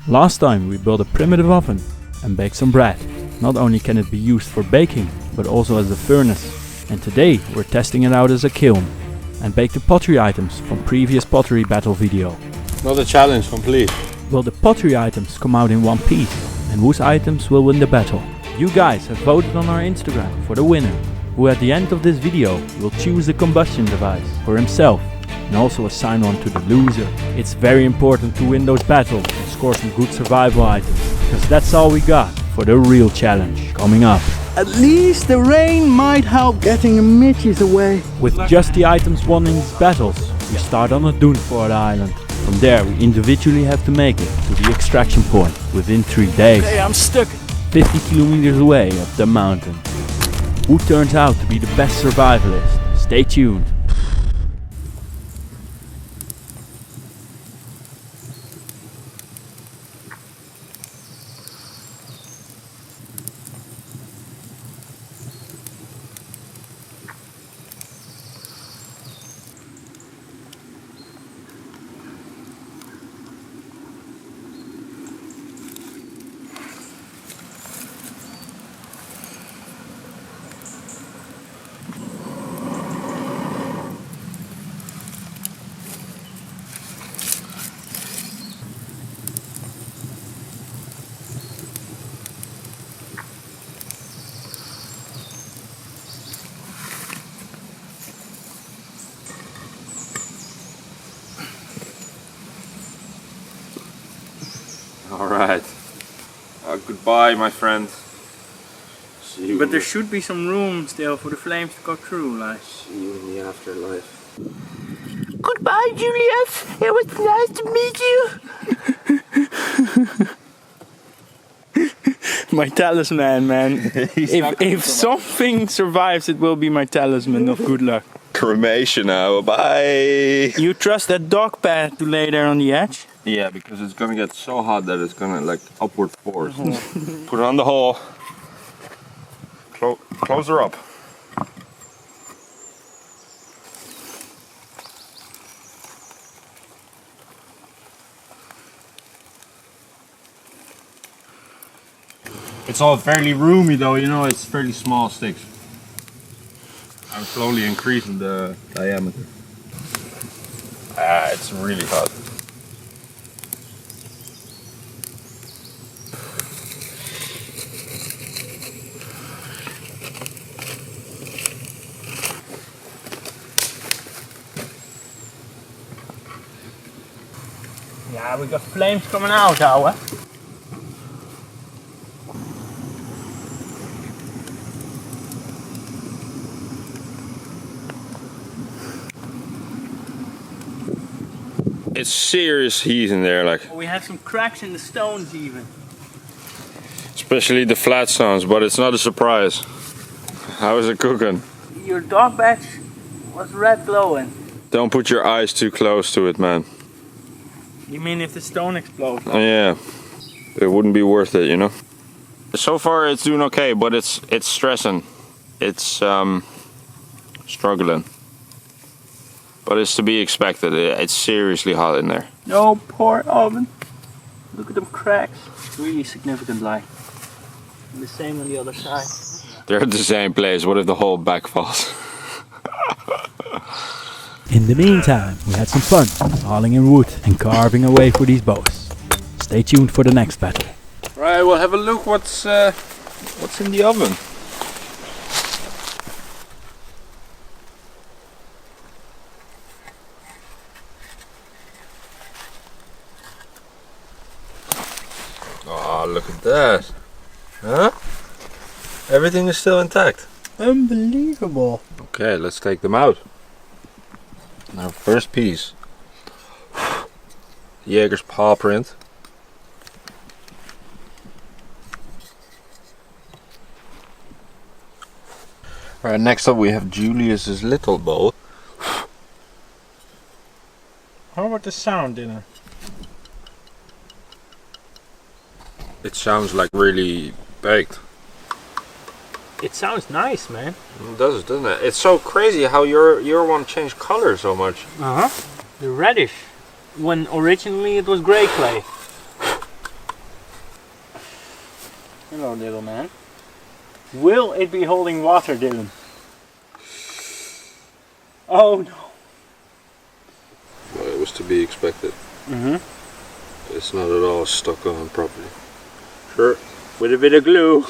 Last time we built a primitive oven and baked some bread. Not only can it be used for baking, but also as a furnace. And today we're testing it out as a kiln and bake the pottery items from previous pottery battle video. Another challenge complete. Will the pottery items come out in one piece? And whose items will win the battle? You guys have voted on our Instagram for the winner, who at the end of this video will choose the combustion device for himself and also assign one to the loser. It's very important to win those battles and score some good survival items, because that's all we got for the real challenge coming up. At least the rain might help getting the midges away. With just the items won in these battles, we start on a doon for the island. From there we individually have to make it to the extraction point within 3 days. Hey, I'm stuck. 50 kilometers away up the mountain. Who turns out to be the best survivalist? Stay tuned. Alright. Goodbye, my friend. See you. But there should be some room still for the flames to go through, like. See you in the afterlife. Goodbye, Julius. It was nice to meet you. My talisman, man. if something survives, it will be my talisman of good luck. Cremation now. Bye. You trust that dog pad to lay there on the edge? Yeah, because it's gonna get so hot that it's gonna like upward force. Put it on the hole. Close her up. It's all fairly roomy though, you know, it's fairly small sticks. I'm slowly increasing the diameter. It's really hot. Yeah, we got flames coming out, ouwe. It's serious heat in there, like. We have some cracks in the stones even. Especially the flat stones, but it's not a surprise. How is it cooking? Your dog batch was red glowing. Don't put your eyes too close to it, man. You mean if the stone explodes? Oh, yeah, it wouldn't be worth it, you know. So far it's doing okay, but it's stressing. It's struggling. But it's to be expected. It's seriously hot in there. No, poor oven. Look at them cracks. It's really significant, like. And the same on the other side. They're at the same place. What if the whole back falls? In the meantime, we had some fun hauling in wood and carving away for these bows. Stay tuned for the next battle. Right, we'll have a look what's in the oven. Oh, look at that. Huh? Everything is still intact. Unbelievable. Okay, let's take them out. Now, first piece. Jaeger's paw print. Alright, next up we have Julius's little bowl. How about the sound in it? It sounds like really baked. It sounds nice, man. It does, doesn't it? It's so crazy how your one changed color so much. The reddish. When originally it was grey clay. Hello, little man. Will it be holding water, Dylan? Oh no. Well, it was to be expected. It's not at all stuck on properly. Sure. With a bit of glue.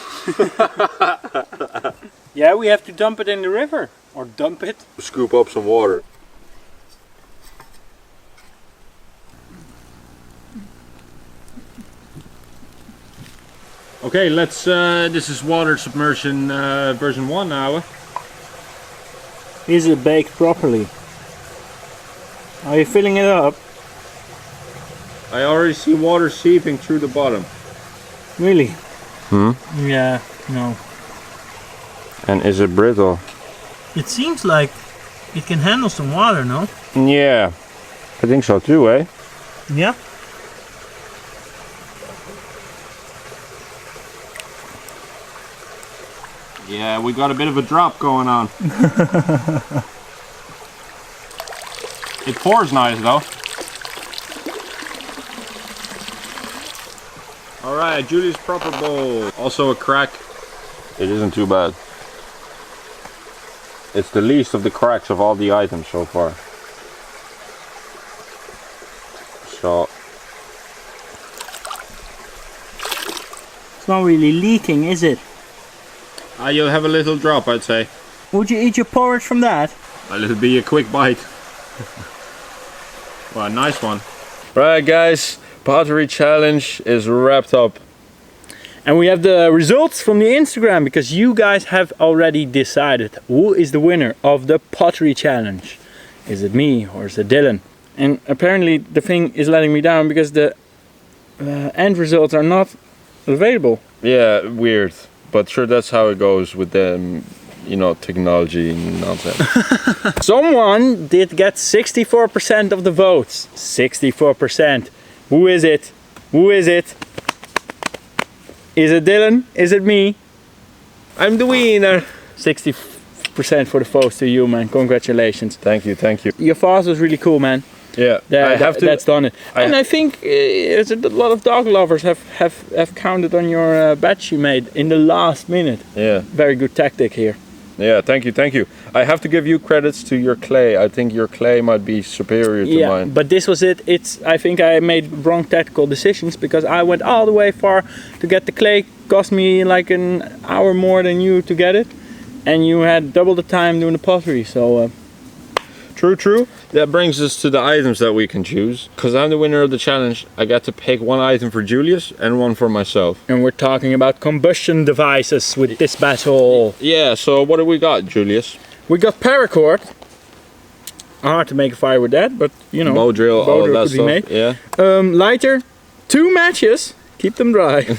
Yeah, we have to dump it in the river. Or dump it. Scoop up some water. Okay, let's. This is water submersion version 1 now. Is it baked properly? Are you filling it up? I already see water seeping through the bottom. Really? Yeah, no. And is it brittle? It seems like it can handle some water, no? Yeah, I think so too, eh? Yeah. Yeah, we got a bit of a drop going on. It pours nice though. Alright, Julie's proper bowl. Also a crack. It isn't too bad. It's the least of the cracks of all the items so far. So It's not really leaking, is it? you'll have a little drop, I'd say. Would you eat your porridge from that? It'll be a quick bite. Well, nice one. Right guys, pottery challenge is wrapped up. And we have the results from the Instagram, because you guys have already decided who is the winner of the pottery challenge. Is it me or is it Dylan? And apparently the thing is letting me down because the end results are not available. Yeah, weird. But sure, that's how it goes with the, you know, technology nonsense. Someone did get 64% of the votes. 64%. Who is it? Who is it? Is it Dylan? Is it me? I'm the winner. 60% for the votes to you, man. Congratulations. Thank you, thank you. Your fast was really cool, man. Yeah, That's done it. And I think a lot of dog lovers have counted on your batch you made in the last minute. Yeah. Very good tactic here. Yeah, thank you, thank you. I have to give you credits to your clay. I think your clay might be superior to mine. But this was it. I think I made wrong tactical decisions because I went all the way far to get the clay. Cost me like an hour more than you to get it, and you had double the time doing the pottery. So. True. That brings us to the items that we can choose. Because I'm the winner of the challenge, I got to pick one item for Julius and one for myself. And we're talking about combustion devices with this battle. Yeah, so what do we got, Julius? We got paracord. Hard to make a fire with that, but you know. Bow drill, all of that stuff. Yeah. Lighter, 2 matches. Keep them dry.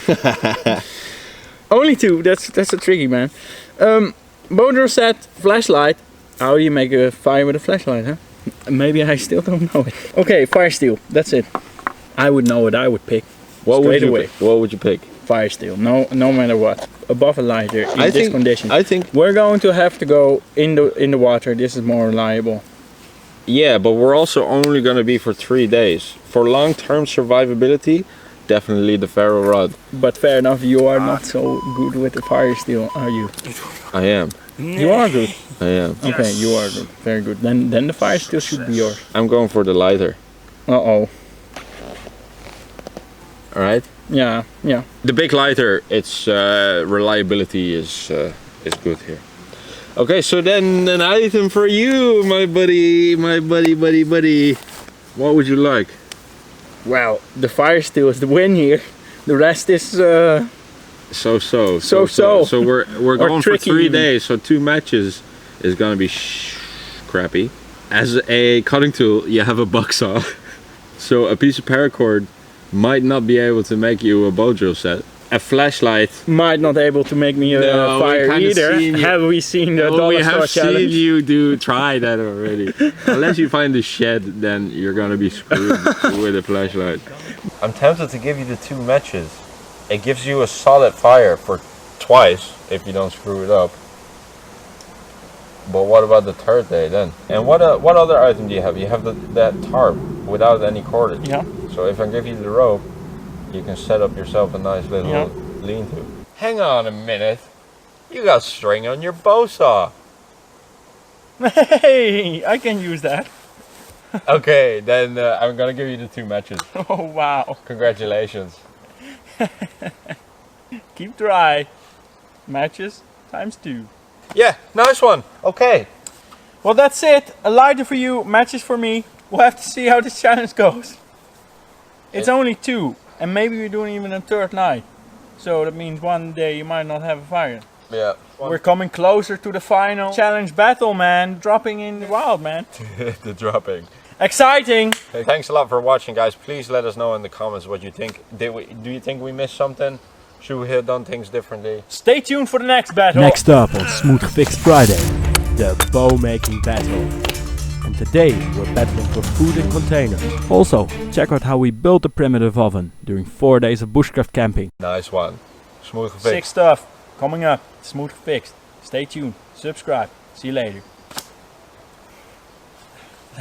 Only 2. That's a tricky, man. Bow drill set, flashlight. How do you make a fire with a flashlight, huh? Maybe I still don't know it. Okay, fire steel. That's it. I would know what I would pick. What Straight away. What would you pick? Fire steel. No matter what. Above a lighter in this condition. I think we're going to have to go in the water. This is more reliable. Yeah, but we're also only going to be for 3 days. For long-term survivability, definitely the ferro rod. But fair enough, you are not so good with the fire steel, are you? I am. You are good. I am. Okay, you are good. Very good. Then the fire steel should be yours. I'm going for the lighter. Uh-oh. Alright? Yeah. The big lighter, its reliability is good here. Okay, so then an item for you, my buddy. What would you like? Well, the fire steel is the win here. The rest is So. So we're going for 3 days, so 2 matches is gonna be crappy. As a cutting tool, you have a buck saw. So a piece of paracord might not be able to make you a bow drill set. A flashlight might not able to make me a fire either. Have we seen the dollar store challenge? We have seen you try that already. Unless you find the shed, then you're gonna be screwed with a flashlight. I'm tempted to give you the 2 matches. It gives you a solid fire for twice if you don't screw it up. But what about the 3rd day then? And what other item do you have? You have that tarp without any cordage. Yeah. So if I give you the rope, you can set up yourself a nice little lean-to. Hang on a minute. You got string on your bow saw. Hey, I can use that. Okay, then I'm gonna give you the 2 matches. Oh wow. Congratulations. Keep dry. Matches ×2. Yeah, nice one. Okay. Well, that's it. A lighter for you, matches for me. We'll have to see how this challenge goes. It's only 2, and maybe we're doing even a 3rd night. So that means one day you might not have a fire. Yeah. We're coming closer to the final challenge battle, man. Dropping in the wild, man. The dropping. Exciting! Hey, thanks a lot for watching, guys. Please let us know in the comments what you think. Do you think we missed something? Should we have done things differently? Stay tuned for the next battle. Next up on Smooth Gefixt Friday, the bow making battle. And today we're battling for food and containers. Also, check out how we built the primitive oven during 4 days of bushcraft camping. Nice one. Smooth Sick Gefixt. stuff coming up. Smooth Gefixt. Stay tuned. Subscribe. See you later.